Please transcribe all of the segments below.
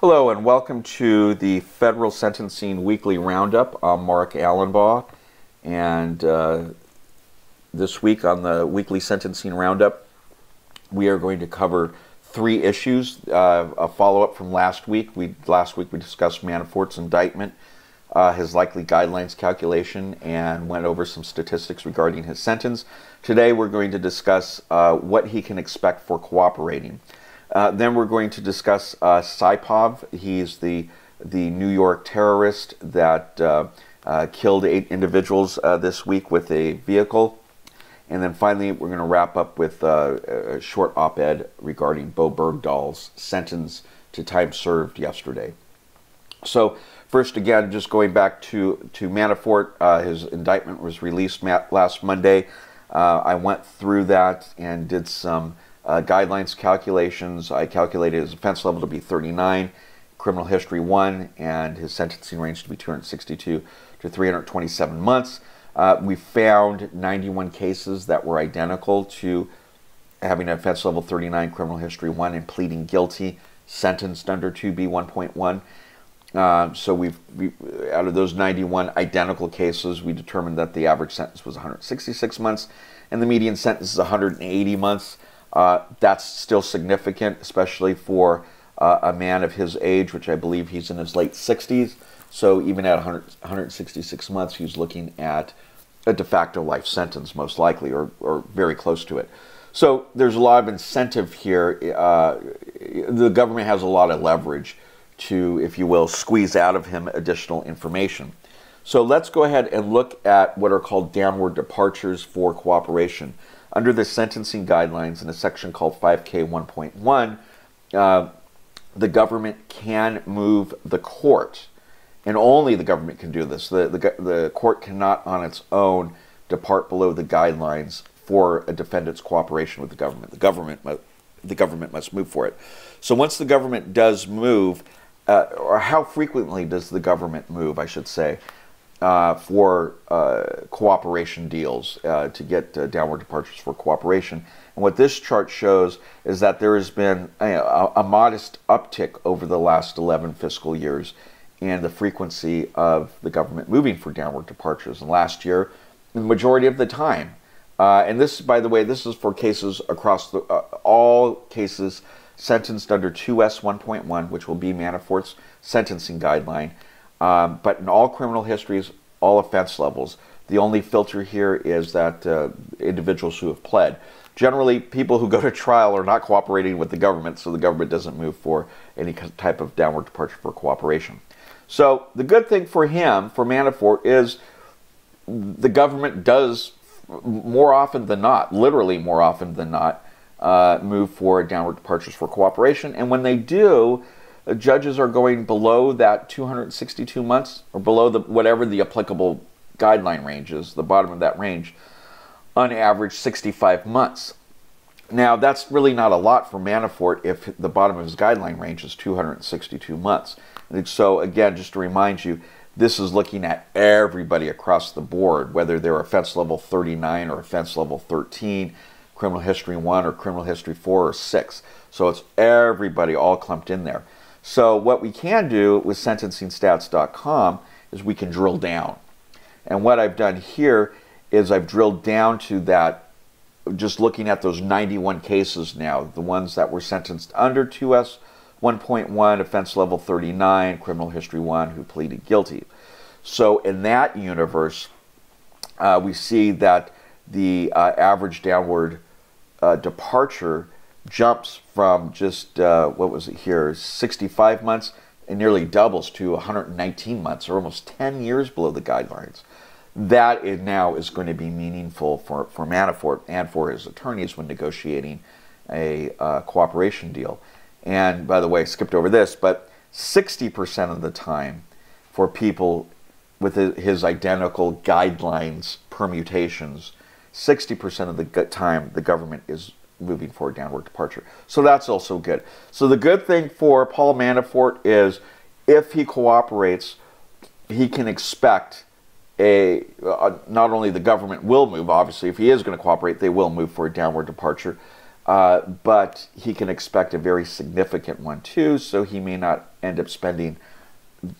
Hello and welcome to the Federal Sentencing Weekly Roundup. I'm Mark Allenbaugh, and this week on the Weekly Sentencing Roundup, we are going to cover three issues. A follow-up from last week. Last week we discussed Manafort's indictment, his likely guidelines calculation, and went over some statistics regarding his sentence. Today we're going to discuss what he can expect for cooperating. Then we're going to discuss Saipov. He's the New York terrorist that killed 8 individuals this week with a vehicle. And then finally, we're going to wrap up with a short op-ed regarding Bowe Bergdahl's sentence to time served yesterday. So first, again, just going back to Manafort, his indictment was released last Monday. I went through that and did some guidelines calculations. I calculated his offense level to be 39, criminal history 1, and his sentencing range to be 262 to 327 months. We found 91 cases that were identical to having an offense level 39, criminal history 1, and pleading guilty, sentenced under 2B 1.1. So out of those 91 identical cases, we determined that the average sentence was 166 months, and the median sentence is 180 months. That's still significant, especially for a man of his age, which I believe he's in his late 60s. So even at 166 months, he's looking at a de facto life sentence, most likely, or very close to it. So there's a lot of incentive here. The government has a lot of leverage to, if you will, squeeze out of him additional information. So let's go ahead and look at what are called downward departures for cooperation. Under the sentencing guidelines in a section called 5K 1.1, the government can move the court, and only the government can do this. The court cannot on its own depart below the guidelines for a defendant's cooperation with the government. The government must move for it. So once the government does move, or how frequently does the government move, I should say, for cooperation deals to get downward departures for cooperation. And what this chart shows is that there has been a modest uptick over the last 11 fiscal years in the frequency of the government moving for downward departures. And last year, the majority of the time, and this, by the way, this is for cases across all cases sentenced under 2S 1.1, which will be Manafort's sentencing guideline. But in all criminal histories, all offense levels, the only filter here is that individuals who have pled. Generally, people who go to trial are not cooperating with the government, so the government doesn't move for any type of downward departure for cooperation. So the good thing for him, for Manafort, is the government does more often than not, literally more often than not, move for downward departures for cooperation. And when they do, judges are going below that 262 months, or below whatever the applicable guideline range is, the bottom of that range, on average 65 months. Now, that's really not a lot for Manafort if the bottom of his guideline range is 262 months. And so, again, just to remind you, this is looking at everybody across the board, whether they're offense level 39 or offense level 13, criminal history 1 or criminal history 4 or 6. So it's everybody all clumped in there. So what we can do with SentencingStats.com is we can drill down. And what I've done here is I've drilled down to that, just looking at those 91 cases now, the ones that were sentenced under 2S 1.1, offense level 39, criminal history 1, who pleaded guilty. So in that universe, we see that the average downward departure jumps from just, what was it here, 65 months, and nearly doubles to 119 months, or almost 10 years below the guidelines. That now is going to be meaningful for Manafort and for his attorneys when negotiating a cooperation deal. And by the way, I skipped over this, but 60% of the time for people with his identical guidelines permutations, 60% of the time the government is moving for a downward departure. So that's also good. So the good thing for Paul Manafort is if he cooperates, he can expect not only the government will move, obviously, if he is going to cooperate, they will move for a downward departure. but he can expect a very significant one too, so he may not end up spending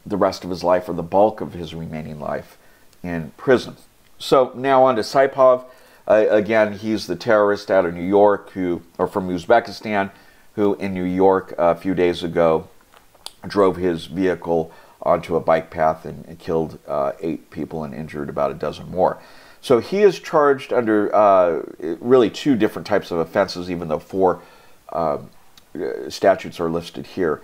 the rest of his life or the bulk of his remaining life in prison. So now on to Saipov. Again, he's the terrorist out of New York, or from Uzbekistan, who in New York a few days ago drove his vehicle onto a bike path and killed 8 people and injured about a dozen more. So he is charged under really 2 different types of offenses, even though 4 statutes are listed here.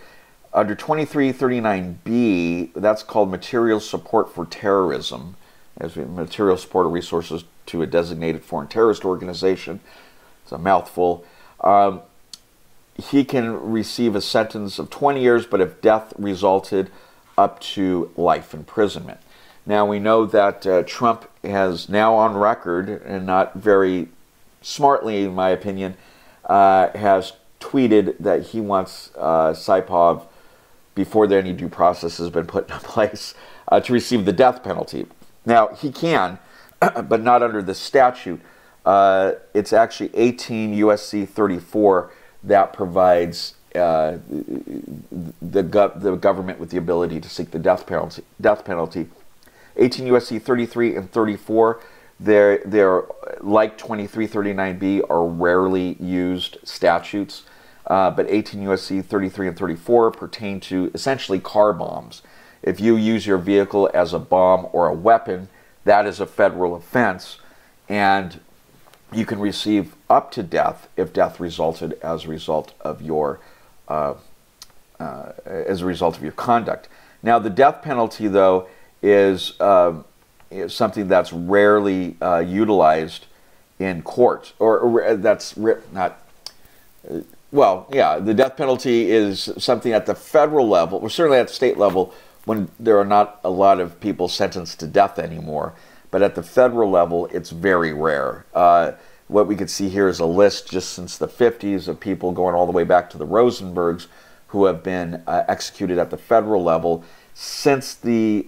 Under 2339B, that's called material support for terrorism, as material support or resources to a designated foreign terrorist organization. It's a mouthful. He can receive a sentence of 20 years, but if death resulted, up to life imprisonment. Now we know that Trump has now on record, and not very smartly in my opinion, has tweeted that he wants Saipov, before any due process has been put into place, to receive the death penalty. Now he can, but not under the statute. It's actually 18 USC 34 that provides the government with the ability to seek the death penalty. 18 USC 33 and 34, they're like 2339B, are rarely used statutes, but 18 USC 33 and 34 pertain to essentially car bombs. If you use your vehicle as a bomb or a weapon, that is a federal offense, and you can receive up to death if death resulted as a result of your conduct. Now, the death penalty, though, is something that's rarely utilized in court, or that's not. Well, yeah, the death penalty is something at the federal level, or certainly at the state level, when there are not a lot of people sentenced to death anymore. But at the federal level, it's very rare. What we could see here is a list just since the 50s of people going all the way back to the Rosenbergs who have been executed at the federal level. Since the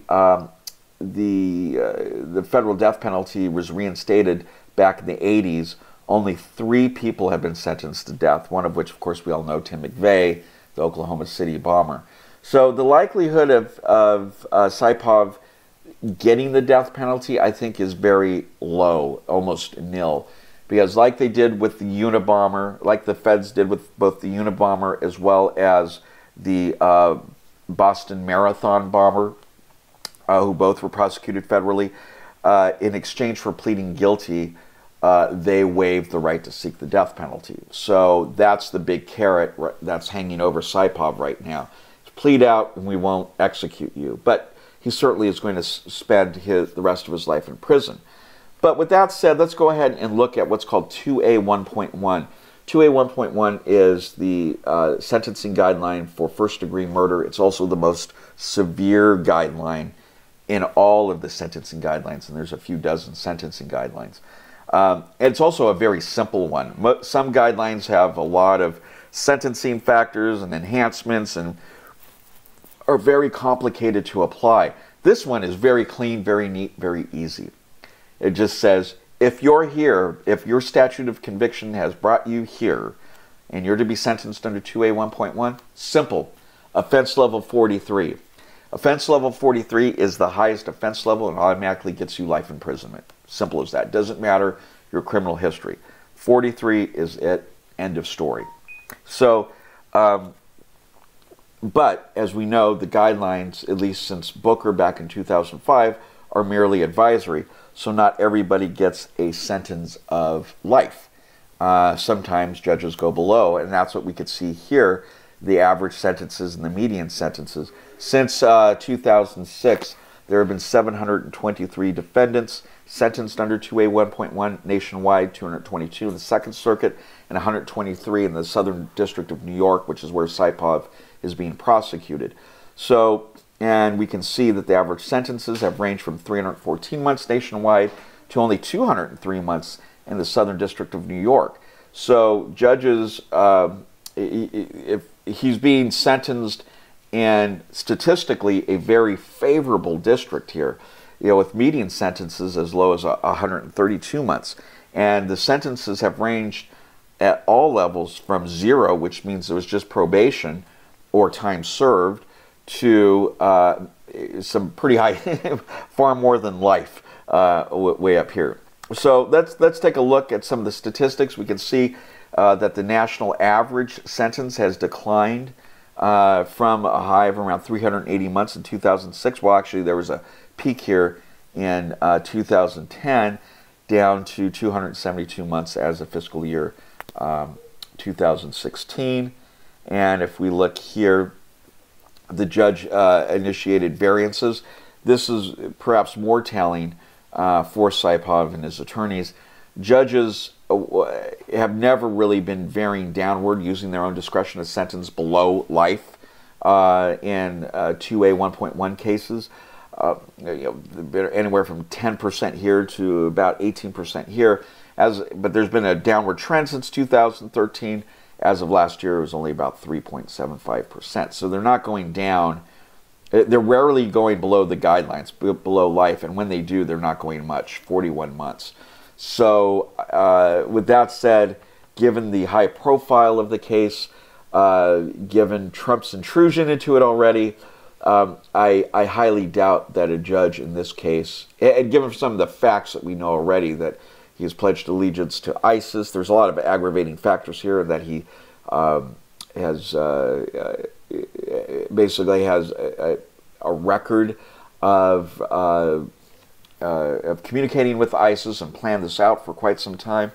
federal death penalty was reinstated back in the 80s, only 3 people have been sentenced to death, one of which, of course, we all know, Tim McVeigh, the Oklahoma City bomber. So the likelihood of Saipov getting the death penalty, I think, is very low, almost nil. Because like they did with the Unabomber, like the feds did with both the Unabomber as well as the Boston Marathon bomber, who both were prosecuted federally, in exchange for pleading guilty, they waived the right to seek the death penalty. So that's the big carrot that's hanging over Saipov right now. Plead out and we won't execute you. But he certainly is going to spend the rest of his life in prison. But with that said, let's go ahead and look at what's called 2A1.1. 2A1.1 is the sentencing guideline for first-degree murder. It's also the most severe guideline in all of the sentencing guidelines, and there's a few dozen sentencing guidelines. It's also a very simple one. Some guidelines have a lot of sentencing factors and enhancements and are very complicated to apply. This one is very clean, very neat, very easy. It just says, if you're here, if your statute of conviction has brought you here, and you're to be sentenced under 2A1.1, simple. Offense level 43. Offense level 43 is the highest offense level and automatically gets you life imprisonment. Simple as that. Doesn't matter your criminal history. 43 is it. End of story. So, but as we know, the guidelines, at least since Booker back in 2005, are merely advisory. So not everybody gets a sentence of life. Sometimes judges go below, and that's what we could see here, the average sentences and the median sentences. Since 2006, there have been 723 defendants sentenced under 2A1.1 nationwide, 222 in the Second Circuit, and 123 in the Southern District of New York, which is where Saipov is being prosecuted. So, and we can see that the average sentences have ranged from 314 months nationwide to only 203 months in the Southern District of New York. So judges, if he's being sentenced in statistically a very favorable district here, you know, with median sentences as low as 132 months. And the sentences have ranged at all levels from 0, which means it was just probation or time served, to some pretty high, far more than life, way up here. So let's take a look at some of the statistics. We can see that the national average sentence has declined from a high of around 380 months in 2006. Well, actually, there was a peak here in 2010, down to 272 months as of fiscal year 2016. And if we look here, the judge initiated variances. This is perhaps more telling for Saipov and his attorneys. Judges have never really been varying downward using their own discretion to sentence below life in 2A 1.1 cases. Anywhere from 10% here to about 18% here. But there's been a downward trend since 2013. As of last year, it was only about 3.75%. So they're not going down. They're rarely going below the guidelines, below life. And when they do, they're not going much, 41 months. So with that said, given the high profile of the case, given Trump's intrusion into it already, I highly doubt that a judge in this case, and given some of the facts that we know already, that he has pledged allegiance to ISIS, there's a lot of aggravating factors here, that he basically has a record of communicating with ISIS and planned this out for quite some time.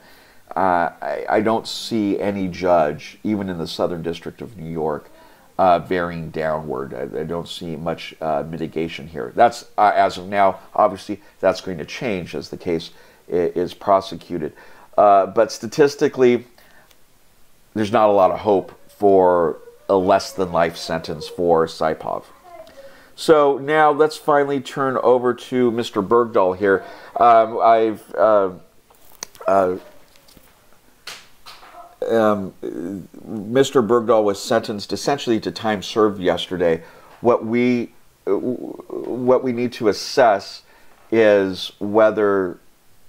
I don't see any judge, even in the Southern District of New York, varying downward. I don't see much mitigation here. That's as of now. Obviously, that's going to change as the case is prosecuted. But statistically, there's not a lot of hope for a less-than-life sentence for Saipov. So now let's finally turn over to Mr. Bergdahl here. Mr. Bergdahl was sentenced essentially to time served yesterday. What we need to assess is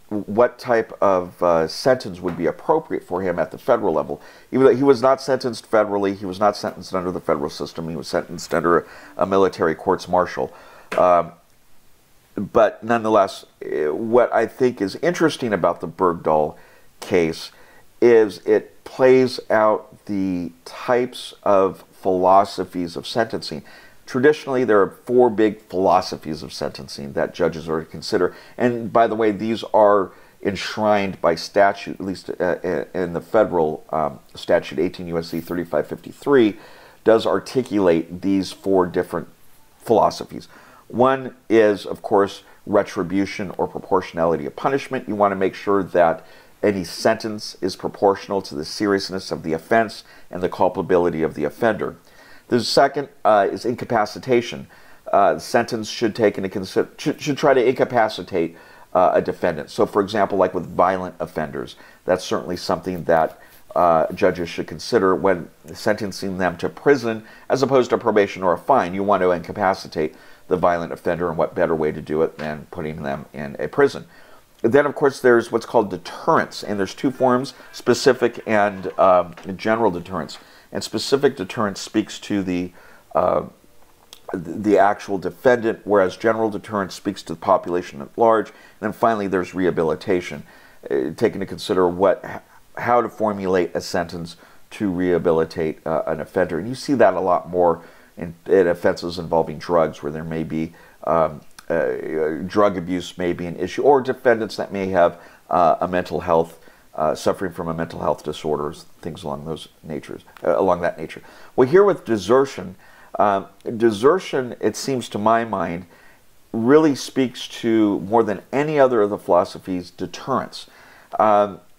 what type of sentence would be appropriate for him at the federal level. Even though he was not sentenced federally, he was not sentenced under the federal system, he was sentenced under a military courts-martial. But nonetheless, what I think is interesting about the Bergdahl case is it plays out the types of philosophies of sentencing. Traditionally, there are 4 big philosophies of sentencing that judges are to consider. And by the way, these are enshrined by statute, at least in the federal statute, 18 U.S.C. 3553, does articulate these 4 different philosophies. One is, of course, retribution or proportionality of punishment. You want to make sure that any sentence is proportional to the seriousness of the offense and the culpability of the offender. The second is incapacitation. The sentence should take into should try to incapacitate a defendant. So, for example, like with violent offenders, that's certainly something that judges should consider when sentencing them to prison as opposed to probation or a fine. You want to incapacitate the violent offender, and what better way to do it than putting them in a prison? Then, of course, there's what's called deterrence, and there's 2 forms: specific and general deterrence. And specific deterrence speaks to the actual defendant, whereas general deterrence speaks to the population at large. And then finally, there's rehabilitation, taking to consider how to formulate a sentence to rehabilitate an offender. And you see that a lot more in offenses involving drugs, where there may be drug abuse may be an issue, or defendants that may have a mental health suffering from a mental health disorders, things along that nature. Well, here with desertion, it seems to my mind, really speaks to, more than any other of the philosophies, deterrence.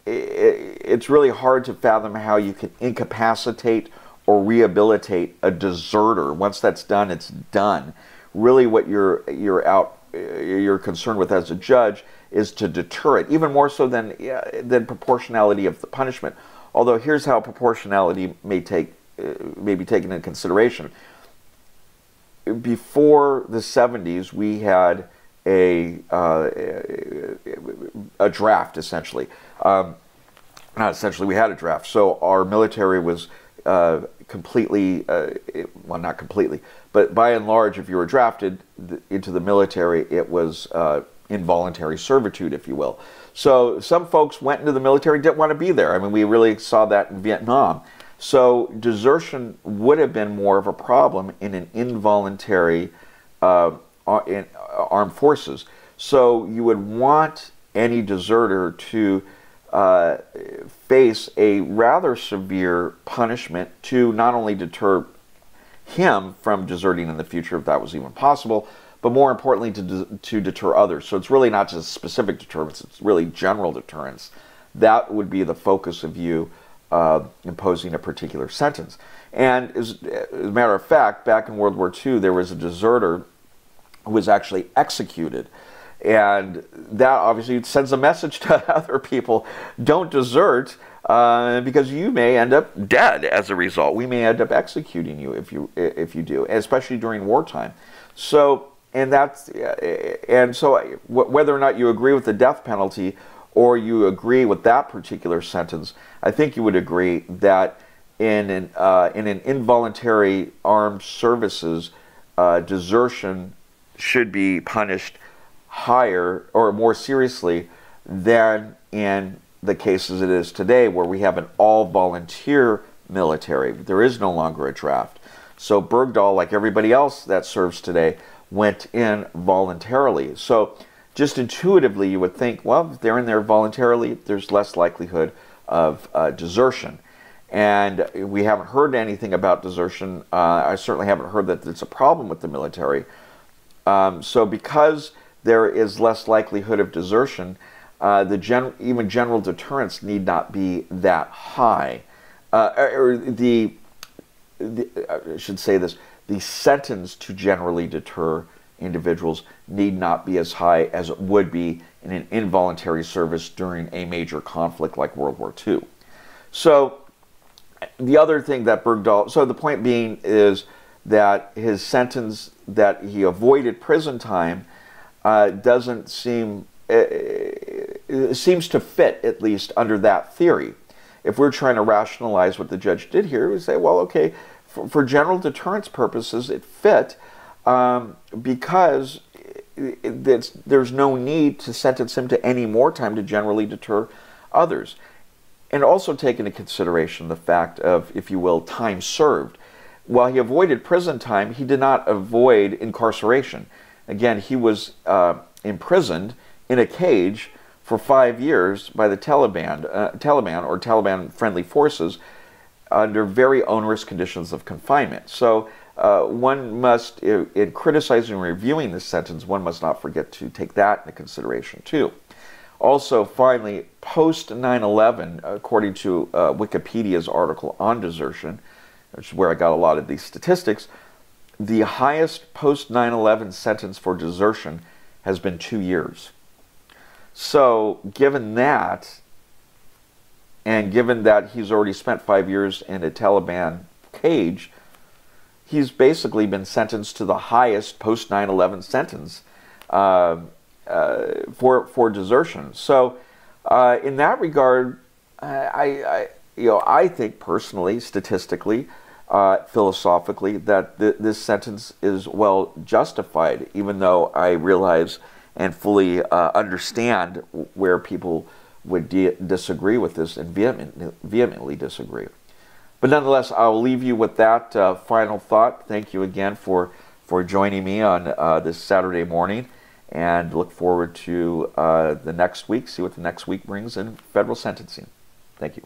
It's really hard to fathom how you can incapacitate or rehabilitate a deserter. Once that's done, it's done. Really, what you're concerned with as a judge is to deter it, even more so than proportionality of the punishment. Although here's how proportionality may be taken into consideration. Before the 70s, we had a draft, essentially. essentially we had a draft. So our military was completely, well, not completely, but by and large, if you were drafted into the military, it was involuntary servitude, if you will. So some folks went into the military, didn't want to be there. I mean, we really saw that in Vietnam. So desertion would have been more of a problem in an involuntary in armed forces. So you would want any deserter to face a rather severe punishment to not only deter him from deserting in the future, if that was even possible, but more importantly to deter others. So it's really not just specific deterrence, it's really general deterrence. That would be the focus of you imposing a particular sentence. And as a matter of fact, back in World War II, there was a deserter who was actually executed. And that obviously sends a message to other people: don't desert, because you may end up dead as a result. We may end up executing you if you do, especially during wartime. So, so whether or not you agree with the death penalty or you agree with that particular sentence, I think you would agree that in an involuntary armed services, desertion should be punished higher or more seriously than in the cases it is today, where we have an all-volunteer military. There is no longer a draft. So Bergdahl, like everybody else that serves today, went in voluntarily. So just intuitively you would think, well, if they're in there voluntarily, there's less likelihood of desertion. And we haven't heard anything about desertion. I certainly haven't heard that it's a problem with the military. So because there is less likelihood of desertion, even general deterrence need not be that high. I should say this: the sentence to generally deter individuals need not be as high as it would be in an involuntary service during a major conflict like World War II. So the other thing that Bergdahl, so the point being is that his sentence, that he avoided prison time, doesn't seem, seems to fit at least under that theory. If we're trying to rationalize what the judge did here, we say, well, okay, for general deterrence purposes, it fit because there's no need to sentence him to any more time to generally deter others. And also take into consideration the fact of, if you will, time served. While he avoided prison time, he did not avoid incarceration. Again, he was imprisoned in a cage for 5 years by the Taliban or Taliban-friendly forces under very onerous conditions of confinement. So one must, in criticizing and reviewing this sentence, one must not forget to take that into consideration too. Also, finally, post 9/11, according to Wikipedia's article on desertion, which is where I got a lot of these statistics, the highest post 9/11 sentence for desertion has been 2 years. So, given that, and given that he's already spent 5 years in a Taliban cage, he's basically been sentenced to the highest post 9/11 sentence for desertion. So, in that regard, I think personally, statistically, philosophically, that this sentence is well justified, even though I realize and fully understand where people would disagree with this and vehemently disagree. But nonetheless, I'll leave you with that final thought. Thank you again for joining me on this Saturday morning, and look forward to the next week, see what the next week brings in federal sentencing. Thank you.